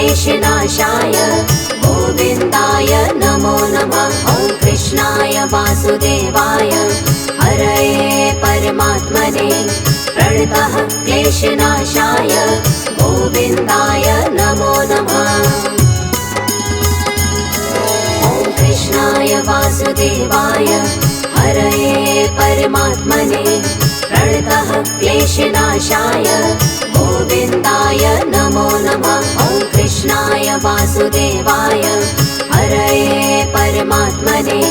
क्लेशनाशाय गोविन्दाय नमो नमः। ॐ कृष्णाय वासुदेवाय हरये परमात्मने प्रणतः क्लेशनाशाय गोविन्दाय नमो नमः। ॐ कृष्णाय वासुदेवाय हरये परमात्मने प्रणतः क्लेशनाशाय गोविन्दाय नमो नमः। ॐ कृष्णाय वासुदेवाय हरये परमात्मने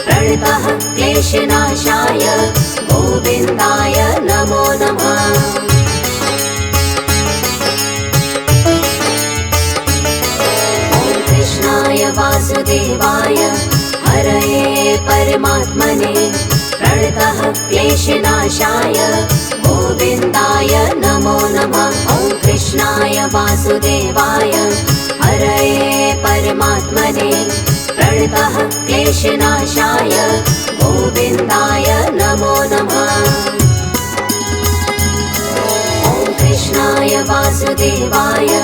प्रणतः क्लेशनाशाय गोविन्दाय नमो नमः। ॐ कृष्णाय वासुदेवाय हरये परमात्मने प्रणतः क्लेशनाशाय गोविन्दाय नमो नमः। ॐ कृष्णाय वासुदेवाय हरये परमात्मने प्रणतः क्लेशनाशाय गोविन्दाय नमो नमः। ॐ कृष्णाय वासुदेवाय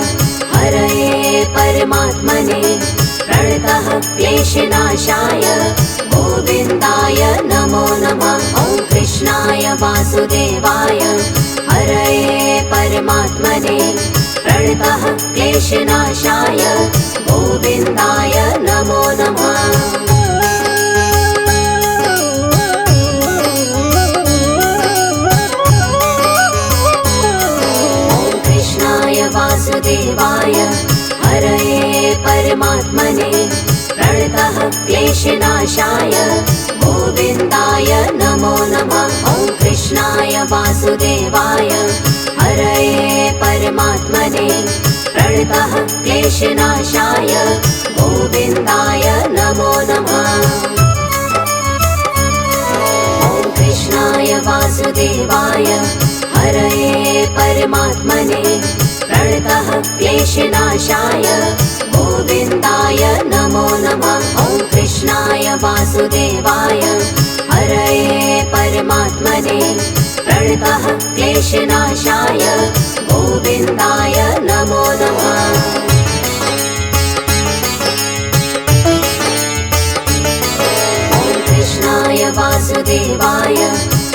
हरये परमात्मने प्रणतः क्लेशनाशाय गोविन्दाय नमो नमः। ॐ कृष्णाय वासुदेवाय हरये परमात्मने प्रणतः क्लेशनाशाय गोविन्दाय नमो नमः। ॐ कृष्णाय वासुदेवाय हरये परमात्मने प्रणतः क्लेशनाशाय गोविन्दाय नमो नमः। ॐ कृष्णाय वासुदेवाय हरये परमात्मने प्रणतः क्लेशनाशाय गोविन्दाय नमो नमः। ॐ कृष्णाय वासुदेवाय हरये परमात्मने प्रणतः क्लेशनाशाय गोविन्दाय नमो नमः। ॐ कृष्णाय वासुदेवाय हरये परमात्मने प्रणतः क्लेशनाशाय गोविन्दाय नमो नमः। ॐ कृष्णाय वासुदेवाय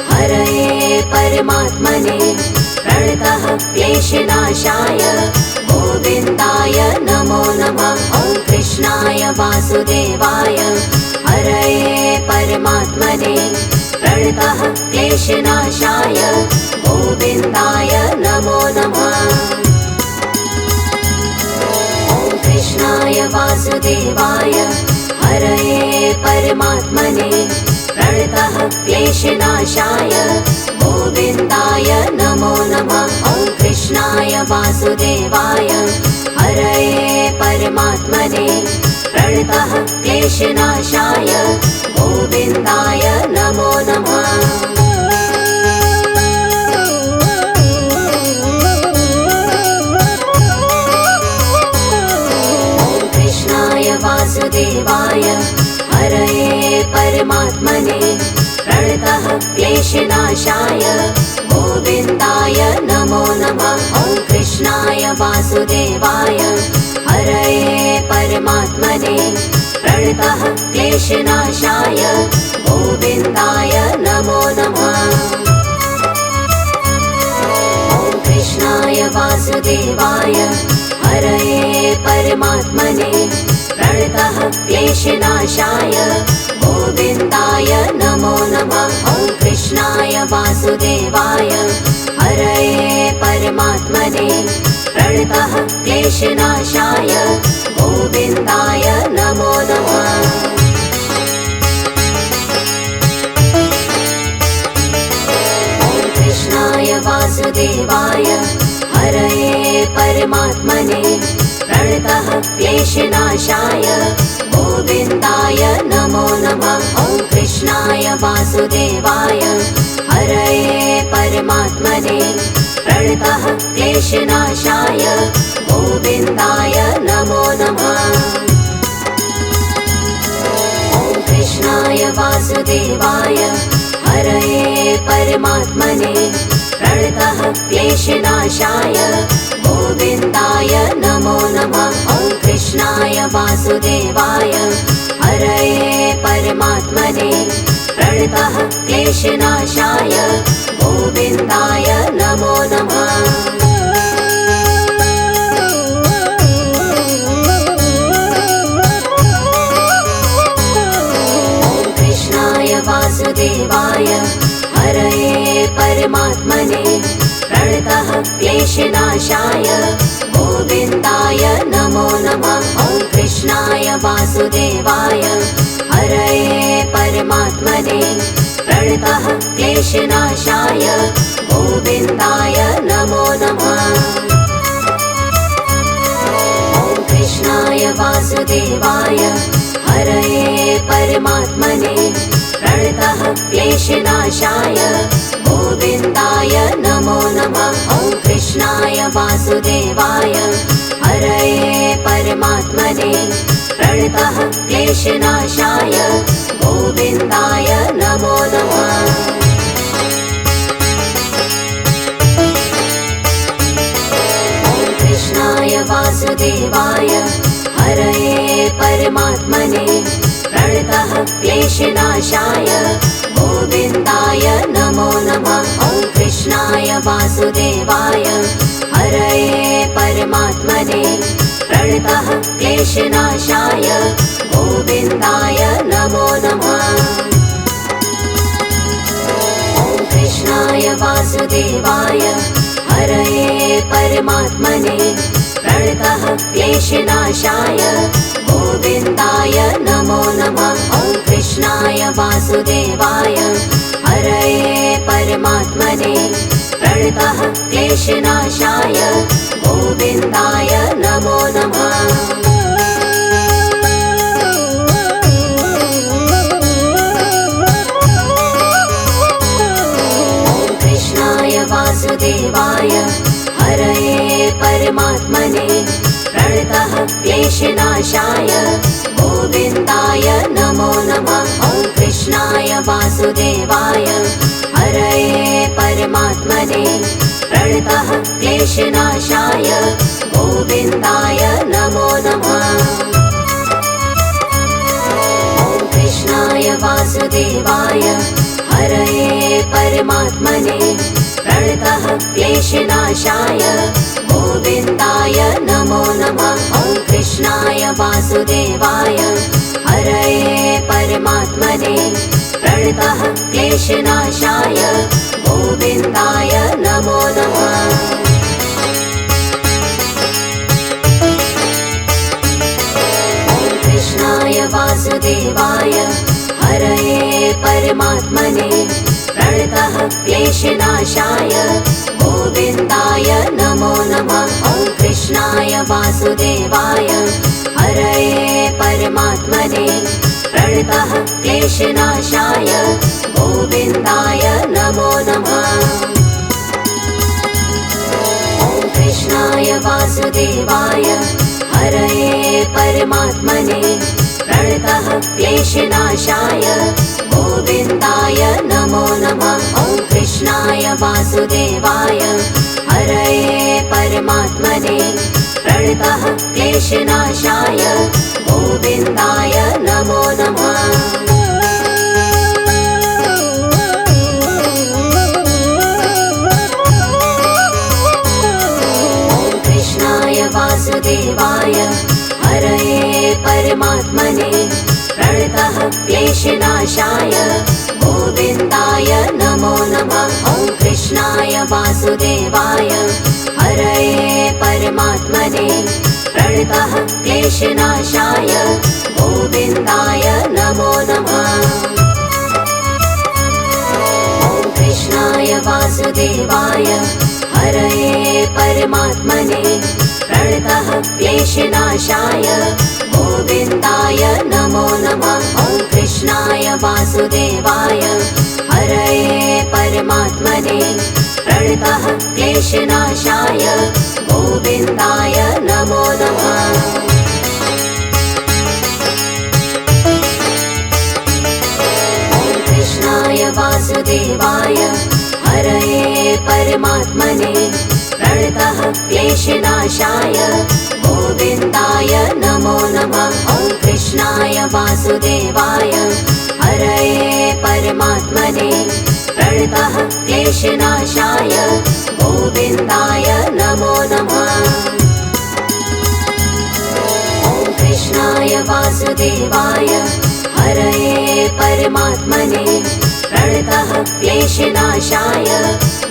हरये परमात्मने प्रणतः क्लेशनाशाय गोविन्दाय नमो नमः। ॐ कृष्णाय वासुदेवाय हरये परमात्मने प्रणतः क्लेशनाशाय गोविन्दाय नमो नमः। ॐ कृष्णाय वासुदेवाय हरये परमात्मने प्रणतः क्लेशनाशाय गोविन्दाय नमो नमः। ॐ कृष्णाय वासुदेवाय हरये परमात्मने प्रणतः क्लेशनाशाय गोविन्दाय नमो नमः। ॐ कृष्णाय वासुदेवाय हरये परमात्मने प्रणतः क्लेशनाशाय गोविन्दाय नमो नमः। ॐ कृष्णाय वासुदेवाय हरये परमात्मने प्रणतः क्लेशनाशाय गोविन्दाय नमो नमः। ॐ कृष्णाय वासुदेवाय हरये परमात्मने प्रणतः क्लेशनाशाय गोविन्दाय नमो नमः। ॐ कृष्णाय वासुदेवाय हरये परमात्मने प्रणतः क्लेशनाशाय गोविन्दाय नमो नमः। ॐ कृष्णाय वासुदेवाय हरये परमात्मने प्रणतः क्लेशनाशाय गोविन्दाय नमो नमः। ॐ कृष्णाय वासुदेवाय हरये परमात्मने प्रणतः क्लेशनाशाय गोविन्दाय नमो नमः। ॐ कृष्णाय वासुदेवाय हरये परमात्मने प्रणतः क्लेशनाशाय गोविन्दाय नमो नमः। वासुदेवाय हरये परमात्मने प्रणतः क्लेशनाशाय गोविन्दाय नमो नमः। वासुदेवाय हरये परमात्मने प्रणतः क्लेशनाशाय गोविन्दाय नमो नमः। ॐ कृष्णाय वासुदेवाय हरये परमात्मने प्रणतः क्लेशनाशाय गोविन्दाय नमो नमः। ॐ कृष्णाय वासुदेवाय हरये परमात्मने प्रणतः क्लेशनाशाय गोविन्दाय नमो नमः। ॐ कृष्णाय वासुदेवाय हरये परमात्मने प्रणतः क्लेशनाशाय गोविन्दाय नमो नमः। ॐ कृष्णाय वासुदेवाय हरये परमात्मने प्रणतः क्लेशनाशाय गोविन्दाय नमो नमः। ॐ कृष्णाय वासुदेवाय हरये परमात्मने प्रणतः क्लेशनाशाय गोविन्दाय नमो नमः। ॐ कृष्णाय वासुदेवाय हरये परमात्मने प्रणतः क्लेशनाशाय गोविन्दाय नमो नमः। ॐ कृष्णाय वासुदेवाय हरये परमात्मने प्रणतः क्लेशनाशाय गोविन्दाय नमो नमः। ॐ कृष्णाय वासुदेवाय हरये परमात्मने प्रणतः क्लेशनाशाय गोविन्दाय नमो नमः। ॐ कृष्णाय वासुदेवाय हरये परमात्मने प्रणतः क्लेशनाशाय गोविन्दाय नमो नमः। ॐ कृष्णाय वासुदेवाय हरये परमात्मने प्रणतः क्लेशनाशाय गोविन्दाय नमो नमः। ॐ कृष्णाय वासुदेवाय हरये परमात्मने प्रणतः क्लेशनाशाय गोविन्दाय नमो नमः। ॐ कृष्णाय वासुदेवाय हरये परमात्मने प्रणतः क्लेशनाशाय गोविन्दाय नमो नमः। ॐ कृष्णाय वासुदेवाय हरये परमात्मने प्रणतः क्लेशनाशाय गोविन्दाय नमो नमः। ॐ कृष्णाय वासुदेवाय हरये परमात्मने प्रणतः क्लेशनाशाय गोविन्दाय नमो नमः। ॐ कृष्णाय वासुदेवाय हरये परमात्मने प्रणतः क्लेशनाशाय गोविन्दाय नमो नमः। ॐ कृष्णाय वासुदेवाय हरये परमात्मने प्रणतः क्लेशनाशाय गोविन्दाय नमो नमः। ॐ कृष्णाय वासुदेवाय हरये परमात्मने प्रणतः क्लेशनाशाय गोविन्दाय नमो नमः। ॐ कृष्णाय वासुदेवाय हरये परमात्मने प्रणतः क्लेशनाशाय गोविन्दाय नमो नमः। ॐ कृष्णाय वासुदेवाय हरये परमात्मने प्रणतः क्लेशनाशाय गोविन्दाय नमो नमः। ॐ कृष्णाय वासुदेवाय हरये परमात्मने प्रणतः क्लेशनाशाय गोविन्दाय नमो नमः। ॐ वासुदेवाय हरये परमात्मने प्रणतः क्लेशनाशाय गोविन्दाय नमो नमः। ॐ कृष्णाय वासुदेवाय हरये परमात्मने प्रणतः क्लेशनाशाय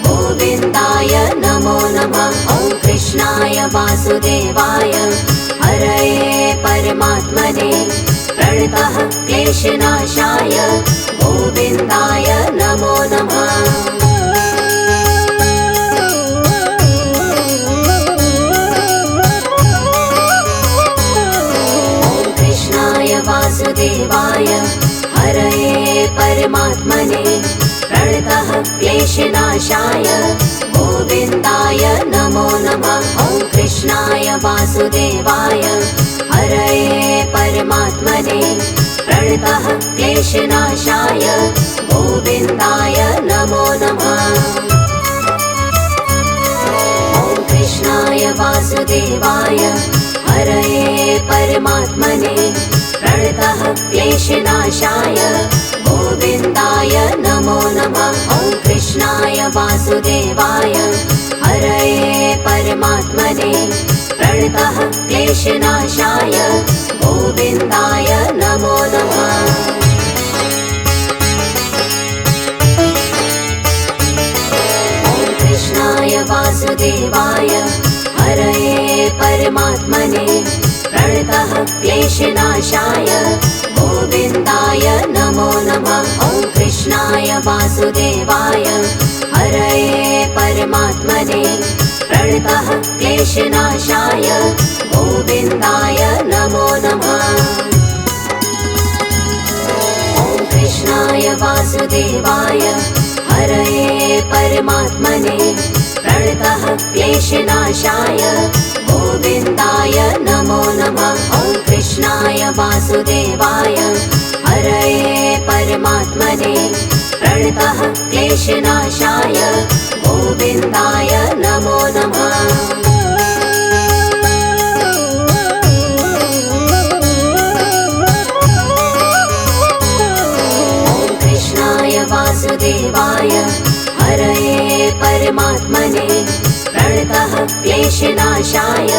गोविन्दाय नमो नमः। ॐ कृष्णाय वासुदेवाय हरये परमात्मने प्रणतः क्लेशनाशाय गोविन्दाय नमो नमः। ॐ कृष्णाय वासुदेवाय हरये परमात्मने प्रणतः क्लेशनाशाय गोविन्दाय नमो नमः। ॐ कृष्णाय वासुदेवाय हरये परमात्मने प्रणतः क्लेशनाशाय गोविन्दाय नमो नमः। ॐ कृष्णाय वासुदेवाय हरये परमात्मने प्रणतः क्लेशनाशाय गोविन्दाय नमो नमः। ॐ कृष्णाय वासुदेवाय हरये परमात्मने प्रणतः क्लेशनाशाय गोविन्दाय नमो नमः। ॐ कृष्णाय वासुदेवाय हरये परमात्मने प्रणतः क्लेशनाशाय गोविन्दाय नमो नमः। ॐ कृष्णाय वासुदेवाय हरये परमात्मने प्रणतः क्लेशनाशाय गोविन्दाय नमो नमः। ॐ कृष्णाय वासुदेवाय हरये परमात्मने प्रणतः क्लेशनाशाय गोविन्दाय नमो नमः। ॐ कृष्णाय वासुदेवाय हरये परमात्मने प्रणतः क्लेशनाशाय गोविन्दाय नमो नमः। ॐ कृष्णाय वासुदेवाय हरये परमात्मने प्रणतः क्लेशनाशाय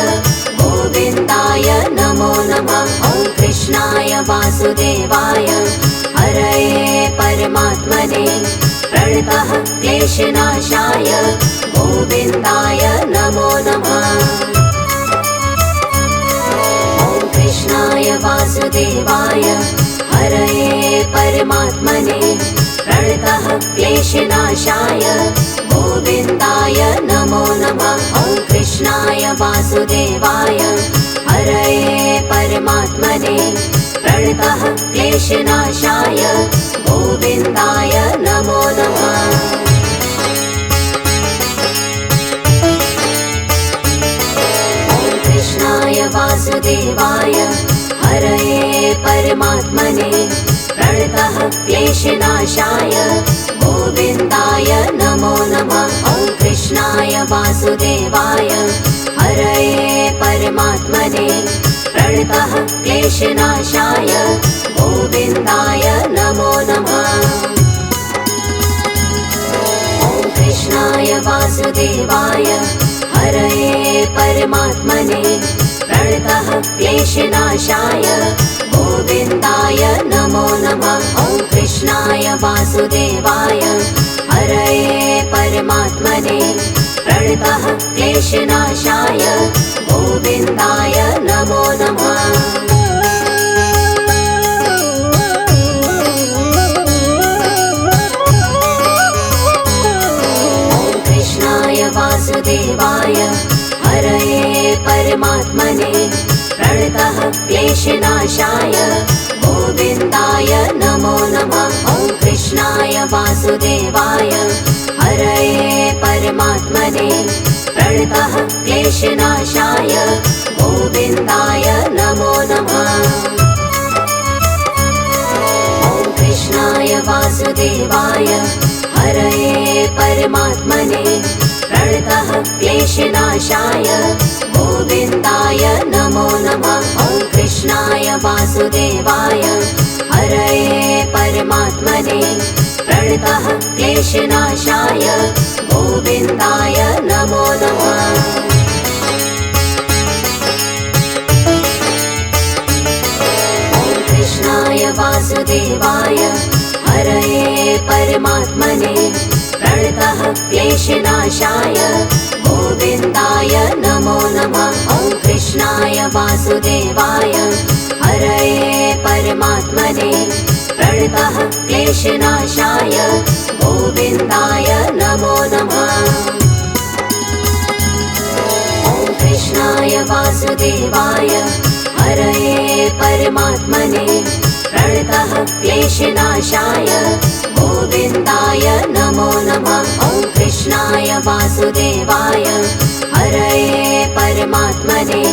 गोविन्दाय नमो नमः। ॐ कृष्णाय वासुदेवाय हरये परमात्मने प्रणतः क्लेशनाशाय गोविन्दाय नमो नमः। ॐ कृष्णाय वासुदेवाय हरये परमात्मने प्रणतः क्लेशनाशाय गोविन्दाय नमो नमः। ॐ कृष्णाय वासुदेवाय हरये परमात्मने प्रणतः क्लेशनाशाय गोविन्दाय नमो नमः। ॐ कृष्णाय वासुदेवाय हरये परमात्मने प्रणतः क्लेशनाशाय गोविन्दाय नमो नमः। ॐ कृष्णाय वासुदेवाय हरये परमात्मने प्रणतः क्लेशनाशाय गोविन्दाय नमो नमः। ॐ कृष्णाय वासुदेवाय हरये परमात्मने प्रणतः क्लेशनाशाय गोविन्दाय नमो नमः। ॐ कृष्णाय वासुदेवाय हरये परमात्मने प्रणतः क्लेशनाशाय गोविन्दाय नमो नमः। ॐ कृष्णाय वासुदेवाय हरये परमात्मने प्रणतः क्लेशनाशाय गोविन्दाय नमो नमः। ॐ कृष्णाय वासुदेवाय हरये परमात्मने प्रणतः क्लेशनाशाय गोविन्दाय नमो नमः। ॐ कृष्णाय वासुदेवाय हरये परमात्मने प्रणतः क्लेशनाशाय गोविन्दाय नमो नमः। ॐ कृष्णाय वासुदेवाय वासुदेवाय हरये परमात्मने प्रणतः क्लेशनाशाय गोविन्दाय नमो नमः। कृष्णाय वासुदेवाय हरये परमात्मने प्रणतः क्लेशनाशाय गोविन्दाय नमो नमः। ॐ कृष्णाय वासुदेवाय हरये परमात्मने प्रणतः क्लेशनाशाय गोविन्दाय नमो नमः। ॐ कृष्णाय वासुदेवाय हरये परमात्मने प्रणतः क्लेशनाशाय गोविन्दाय नमो नमः। ॐ कृष्णाय वासुदेवाय हरये परमात्मने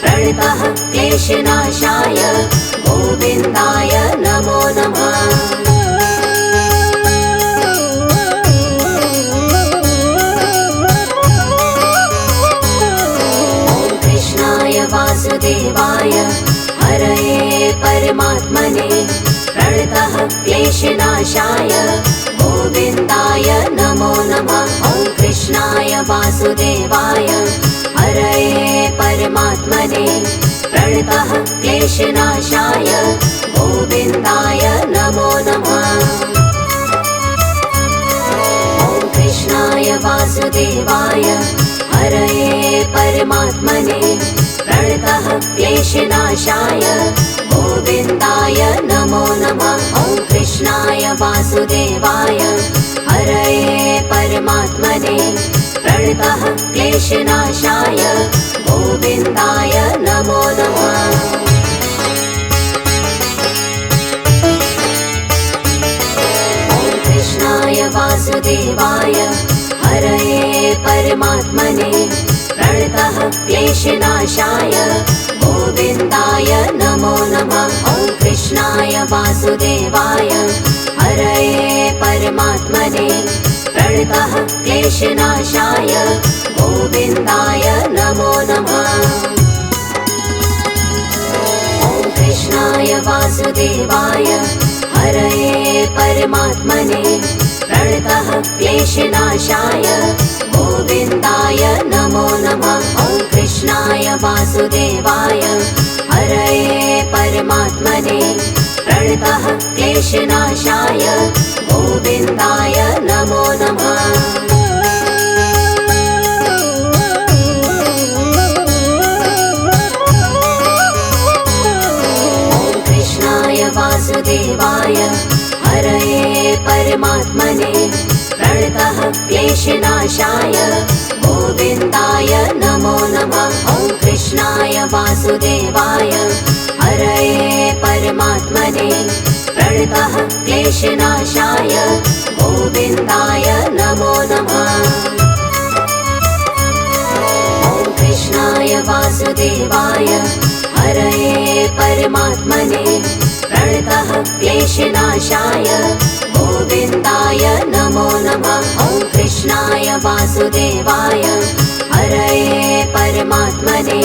प्रणतः क्लेशनाशाय गोविन्दाय नमो नमः। वासुदेवाय हरये परमात्मने प्रणतः क्लेशनाशाय गोविन्दाय नमो नमः। ॐ कृष्णाय वासुदेवाय हरये परमात्मने प्रणतः क्लेशनाशाय गोविन्दाय नमो नमः। ॐ कृष्णाय वासुदेवाय हरये परमात्मने प्रणतः क्लेशनाशाय गोविन्दाय नमो नमः। ॐ कृष्णाय वासुदेवाय हरये परमात्मने प्रणतः क्लेशनाशाय गोविन्दाय नमो नमः। ॐ कृष्णाय वासुदेवाय हरये परमात्मने प्रणतः क्लेशनाशाय गोविन्दाय नमो नमः। ॐ कृष्णाय वासुदेवाय हरये परमात्मने प्रणतः क्लेशनाशाय गोविन्दाय नमो नमः। ॐ कृष्णाय वासुदेवाय हरये परमात्मने प्रणतः क्लेशनाशाय गोविन्दाय नमो नमः। ॐ कृष्णाय वासुदेवाय हरये परमात्मने प्रणतः क्लेशनाशाय गोविन्दाय नमो नमः। ॐ कृष्णाय वासुदेवाय हरये परमात्मने प्रणतः क्लेशनाशाय गोविन्दाय नमो नमः। ॐ कृष्णाय वासुदेवाय हरये परमात्मने प्रणतः क्लेशनाशाय गोविन्दाय नमो नमः। ॐ कृष्णाय वासुदेवाय हरये परमात्मने प्रणतः क्लेशनाशाय गोविन्दाय नमो नमः। ॐ कृष्णाय वासुदेवाय हरये परमात्मने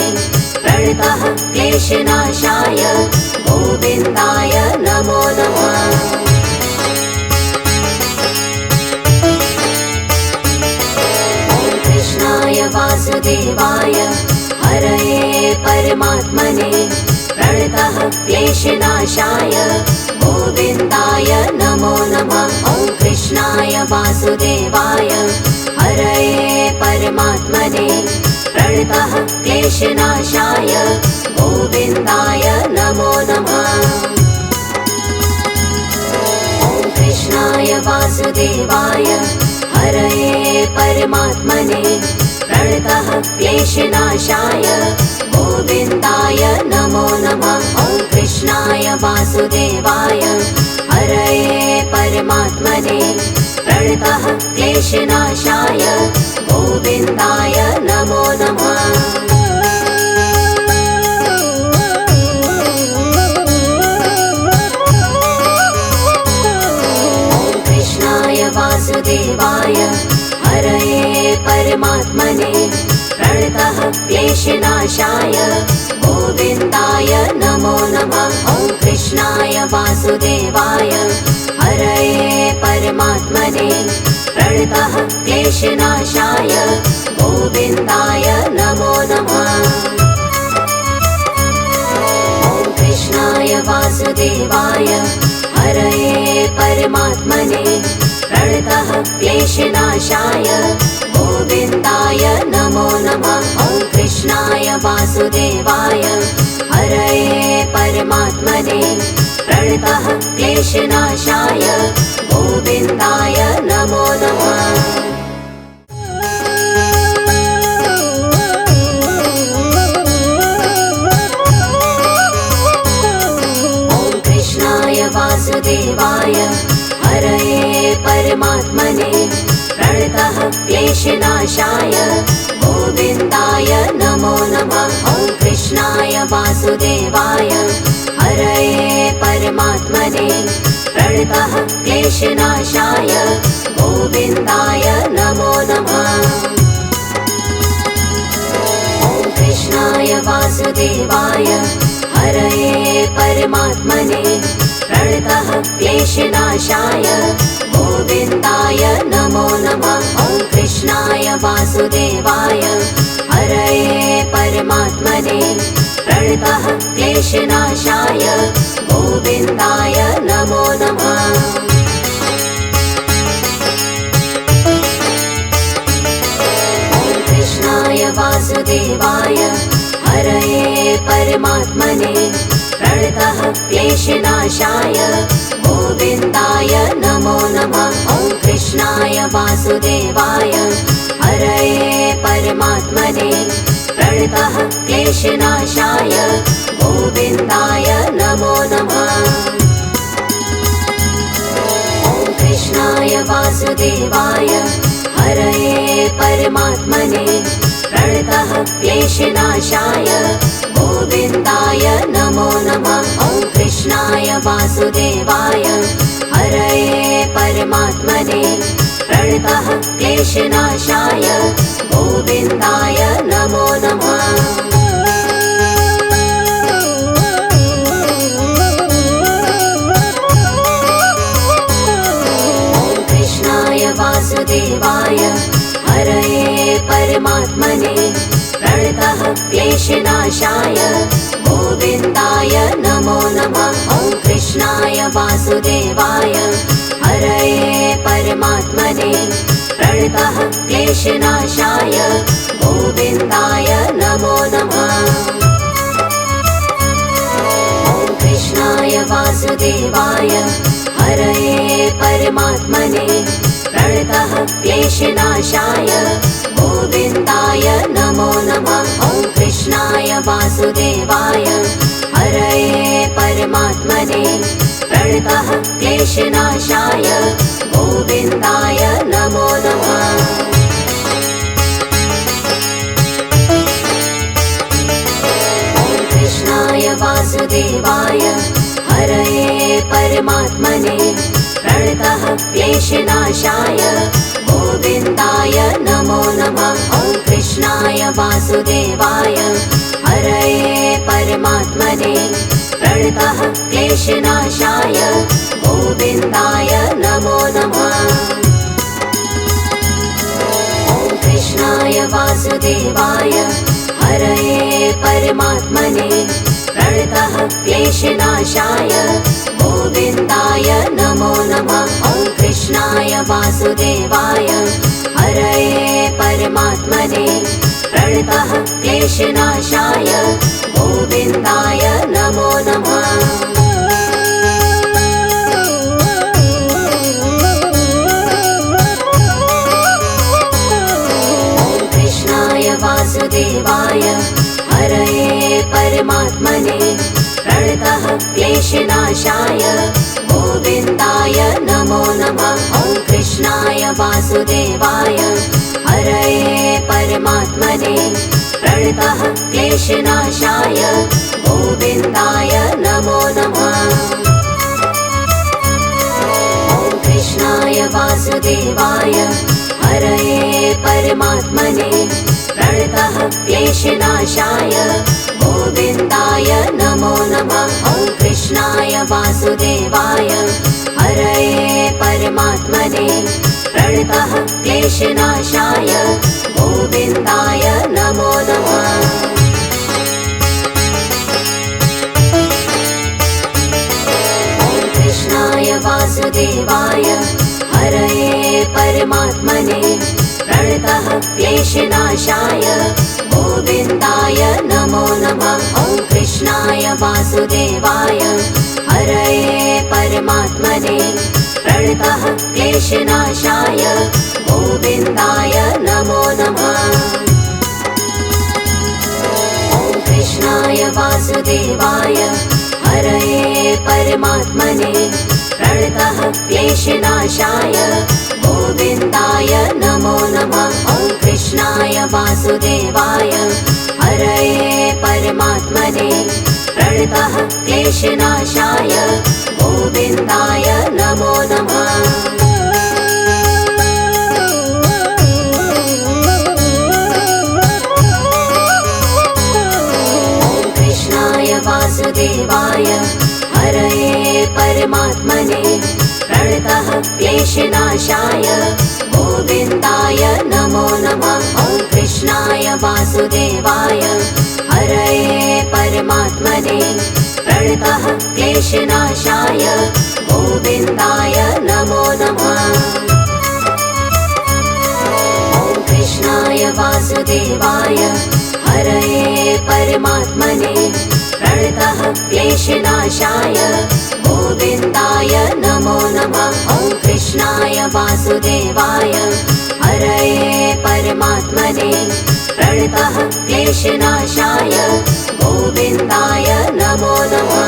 प्रणतः क्लेशनाशाय गोविन्दाय नमो नमः। ॐ कृष्णाय वासुदेवाय हरये परमात्मने प्रणतः क्लेशनाशाय गोविन्दाय नमो नमः। ॐ कृष्णाय वासुदेवाय हरये परमात्मने प्रणतः क्लेशनाशाय गोविन्दाय नमो नमः। ॐ कृष्णाय वासुदेवाय हरये परमात्मने प्रणतः क्लेशनाशाय गोविन्दाय नमो नमः। ॐ कृष्णाय वासुदेवाय हरये परमात्मने प्रणतः क्लेशनाशाय गोविन्दाय नमो नमः। ॐ कृष्णाय वासुदेवाय हरये परमात्मने प्रणतः क्लेशनाशाय गोविन्दाय नमो नमः। ॐ कृष्णाय वासुदेवाय हरये परमात्मने प्रणतः क्लेशनाशाय गोविन्दाय नमो नमः। ॐ कृष्णाय वासुदेवाय हरये परमात्मने प्रणतः क्लेशनाशाय गोविन्दाय नमो नमः। ॐ कृष्णाय वासुदेवाय हरये परमात्मने प्रणतः क्लेशनाशाय गोविन्दाय नमो नमः। ॐ कृष्णाय वासुदेवाय हरये परमात्मने प्रणतः क्लेशनाशाय गोविन्दाय नमो नमः। ॐ कृष्णाय वासुदेवाय हरये परमात्मने प्रणतः क्लेशनाशाय गोविन्दाय नमो नमः। ॐ कृष्णाय वासुदेवाय हरये परमात्मने प्रणतः क्लेशनाशाय गोविन्दाय नमो नमः। ॐ कृष्णाय वासुदेवाय हरये परमात्मने प्रणतः क्लेशनाशाय गोविन्दाय नमो नमः। ॐ कृष्णाय वासुदेवाय हरये परमात्मने प्रणतः क्लेशनाशाय गोविन्दाय नमो नमः। ॐ कृष्णाय वासुदेवाय हरये परमात्मने प्रणतः क्लेशनाशाय गोविन्दाय नमो नमः। ॐ कृष्णाय वासुदेवाय हरये परमात्मने प्रणतः क्लेशनाशाय गोविन्दाय नमो नमः। ॐ कृष्णाय वासुदेवाय हरये परमात्मने प्रणतः क्लेशनाशाय गोविन्दाय नमो नमः। ॐ कृष्णाय वासुदेवाय हरये परमात्मने प्रणतः क्लेशनाशाय गोविन्दाय नमो नमः। ॐ कृष्णाय वासुदेवाय हरये परमात्मने प्रणतः क्लेशनाशाय गोविन्दाय नमो नमः। ॐ कृष्णाय वासुदेवाय हरये परमात्मने प्रणतः क्लेशनाशाय गोविन्दाय नमो नमः। ॐ कृष्णाय वासुदेवाय हरये परमात्मने प्रणतः क्लेशनाशाय गोविन्दाय नमो नमः। ॐ कृष्णाय वासुदेवाय हरये परमात्मने प्रणतः क्लेशनाशाय गोविन्दाय नमो नमः। ॐ कृष्णाय वासुदेवाय हरये परमात्मने प्रणतः क्लेशनाशाय गोविन्दाय नमो नमः। ॐ कृष्णाय वासुदेवाय हरये परमात्मने प्रणतः क्लेशनाशाय गोविन्दाय नमो नमः। ॐ कृष्णाय वासुदेवाय हरये परमात्मने प्रणतः क्लेशनाशाय गोविन्दाय नमो नमः। ॐ कृष्णाय वासुदेवाय हरये परमात्मने प्रणतः क्लेशनाशाय गोविन्दाय नमो नमः। ॐ कृष्णाय वासुदेवाय हरये परमात्मने प्रणतः क्लेशनाशाय गोविन्दाय नमो नमः। ॐ कृष्णाय वासुदेवाय हरये परमात्मने प्रणतः क्लेशनाशाय गोविन्दाय नमो नमः। ॐ कृष्णाय कृष्णाय वासुदेवाय हरये परमात्मने प्रणतः क्लेशनाशाय गोविन्दाय नमो नमः। कृष्णाय वासुदेवाय हरये परमात्मने प्रणतः क्लेशनाशाय गोविन्दाय नमो नमः। ॐ कृष्णाय वासुदेवाय हरये परमात्मने प्रणतः क्लेशनाशाय गोविन्दाय नमो नमः। ॐ कृष्णाय वासुदेवाय हरये परमात्मने प्रणतः क्लेशनाशाय गोविन्दाय नमो नमः। ॐ कृष्णाय वासुदेवाय हरये परमात्मने प्रणतः क्लेशनाशाय गोविन्दाय नमो नमः। वासुदेवाय हरये परमात्मने प्रणतः क्लेशनाशाय गोविन्दाय नमो नमः। ॐ कृष्णाय वासुदेवाय हरये परमात्मने प्रणतः क्लेशनाशाय गोविन्दाय नमो नमः। ॐ कृष्णाय वासुदेवाय हरये परमात्मने प्रणतः क्लेशनाशाय गोविन्दाय नमो नमः। ॐ कृष्णाय वासुदेवाय हरये परमात्मने प्रणतः क्लेशनाशाय गोविन्दाय नमो नमः।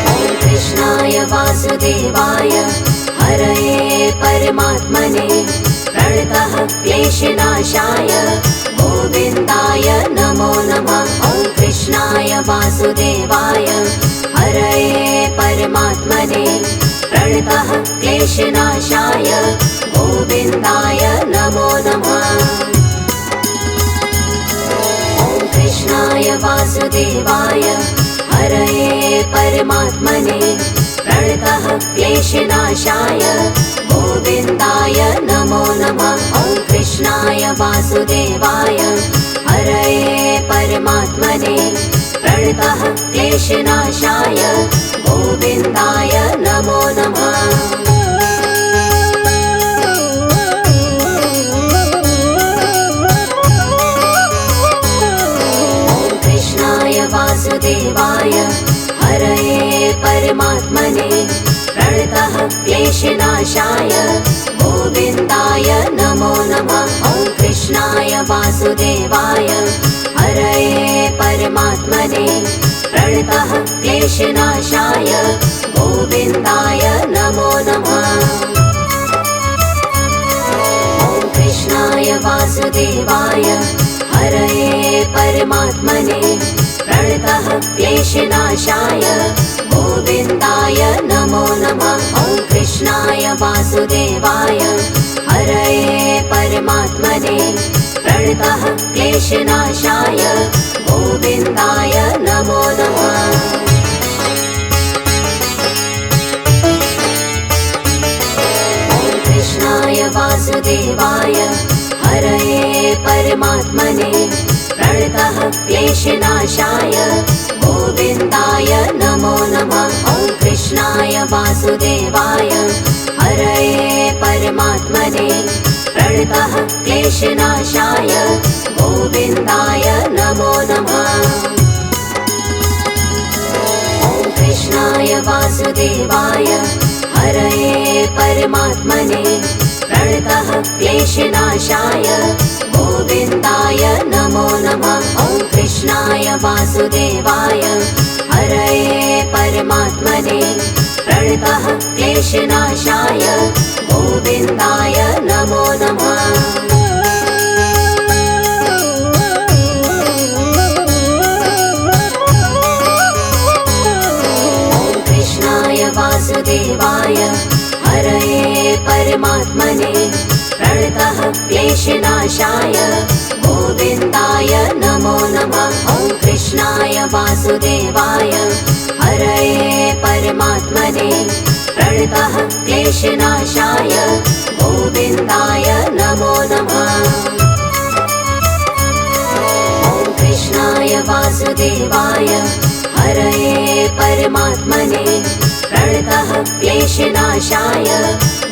ॐ कृष्णाय वासुदेवाय हरये परमात्मने प्रणतः क्लेशनाशाय गोविन्दाय नमो नमः। ॐ कृष्णाय वासुदेवाय हरये परमात्मने प्रणतः क्लेशनाशाय गोविन्दाय नमो नमः। ॐ कृष्णाय वासुदेवाय हरये परमात्मने प्रणतः क्लेशनाशाय गोविन्दाय नमो नमः। ॐ कृष्णाय वासुदेवाय हरये परमात्मने प्रणतः क्लेशनाशाय गोविन्दाय नमो नमः। ॐ कृष्णाय वासुदेवाय हरये परमात्मने प्रणतः क्लेशनाशाय गोविन्दाय नमो नमः। ॐ कृष्णाय वासुदेवाय हरये परमात्मने प्रणतः क्लेशनाशाय गोविन्दाय नमो नमः। ॐ कृष्णाय वासुदेवाय हरये परमात्मने प्रणतः क्लेशनाशाय गोविन्दाय नमो नमः। ॐ कृष्णाय वासुदेवाय हरये परमात्मने प्रणतः क्लेशनाशाय गोविन्दाय नमो नमः। ॐ कृष्णाय वासुदेवाय हरये परमात्मने प्रणतः क्लेशनाशाय गोविन्दाय नमो नमः। ॐ कृष्णाय वासुदेवाय हरये परमात्मने प्रणतः क्लेशनाशाय गोविन्दाय नमो नमः। ॐ कृष्णाय वासुदेवाय हरये परमात्मने प्रणतः क्लेशनाशाय गोविन्दाय नमो नमः। ॐ कृष्णाय वासुदेवाय हरये परमात्मने प्रणतः क्लेशनाशाय गोविन्दाय नमो नमः। ॐ कृष्णाय वासुदेवाय हरये परमात्मने प्रणतः क्लेशनाशाय गोविन्दाय नमो कृष्णाय वासुदेवाय हरये परमात्मने प्रणतः क्लेशनाशाय गोविन्दाय नमो नमः। ॐ कृष्णाय वासुदेवाय हरये परमात्मने प्रणतः क्लेशनाशाय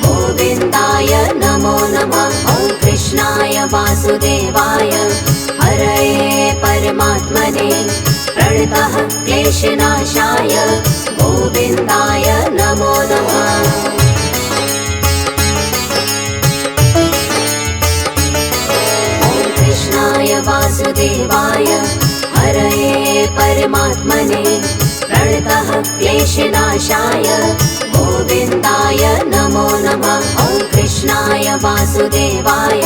गोविन्दाय नमो नमः। ॐ कृष्णाय वासुदेवाय हरये परमात्मने प्रणतः क्लेशनाशाय गोविन्दाय नमो नमः। ॐ कृष्णाय वासुदेवाय हरये परमात्मने प्रणतः क्लेशनाशाय गोविन्दाय नमो नमः। ॐ कृष्णाय वासुदेवाय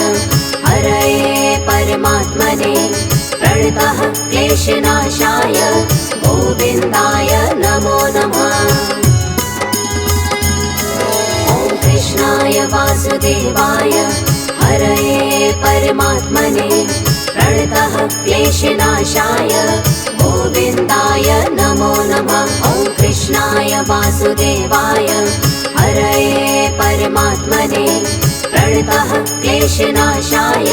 हरये परमात्मने प्रणतः क्लेशनाशाय गोविन्दाय नमो नमः। ॐ कृष्णाय वासुदेवाय हरये परमात्मने प्रणतः क्लेशनाशाय गोविन्दाय नमो नमः। ॐ कृष्णाय वासुदेवाय हरये परमात्मने प्रणतः क्लेशनाशाय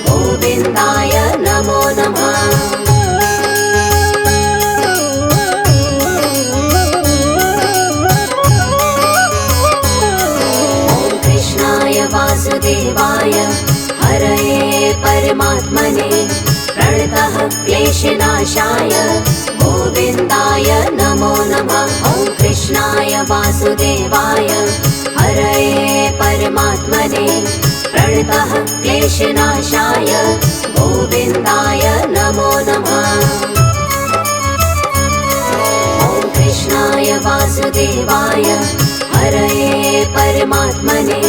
गोविन्दाय नमो नमः। ॐ कृष्णाय वासुदेवाय हरये परमात्मने प्रणतः क्लेशनाशाय गोविन्दाय नमो नमः। ॐ कृष्णाय वासुदेवाय हरये परमात्मने प्रणतः क्लेशनाशाय गोविन्दाय नमो नमः। ॐ कृष्णाय वासुदेवाय हरये परमात्मने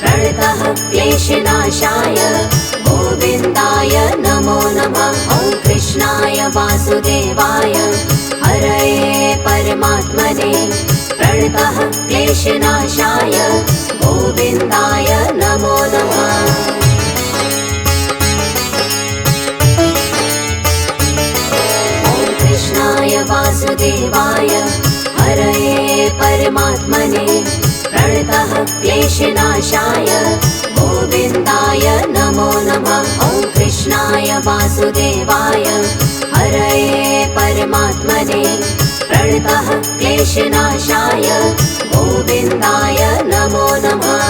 प्रणतः क्लेशनाशाय गोविन्दाय नमो नमः। ॐ कृष्णाय वासुदेवाय हरये परमात्मने प्रणतः क्लेशनाशाय गोविन्दाय नमो नमः। ॐ कृष्णाय वासुदेवाय हरये परमात्मने प्रणतः क्लेशनाशाय गोविन्दाय नमो नमः। ॐ कृष्णाय वासुदेवाय हरये परमात्मने प्रणतः क्लेशनाशाय गोविन्दाय नमो नमः।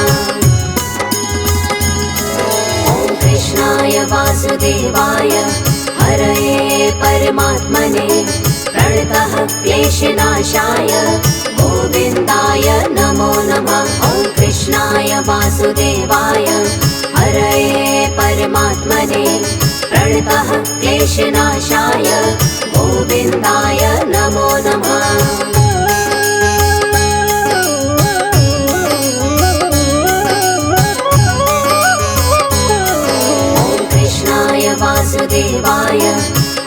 ॐ कृष्णाय वासुदेवाय हरये परमात्मने प्रणतः क्लेशनाशाय गोविन्दाय नमो नमः। ॐ कृष्णाय वासुदेवाय हरये परमात्मने प्रणतः क्लेशनाशाय गोविन्दाय नमो नमः। ॐ कृष्णाय वासुदेवाय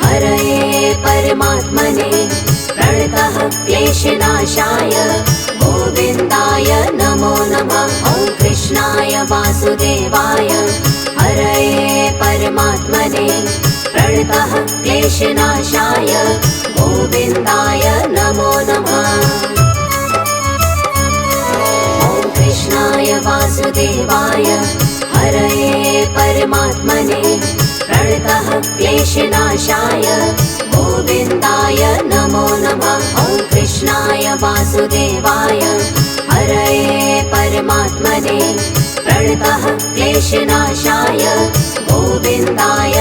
हरये परमात्मने प्रणतः क्लेशनाशाय गोविन्दाय नमो नमः। ॐ कृष्णाय वासुदेवाय हरये परमात्मने प्रणतः क्लेशनाशाय गोविन्दाय नमो नमः। ॐ कृष्णाय वासुदेवाय हरये परमात्मने प्रणतः क्लेशनाशाय गोविन्दाय नमो नमः। ॐ कृष्णाय वासुदेवाय हरये परमात्मने प्रणतः क्लेशनाशाय गोविन्दाय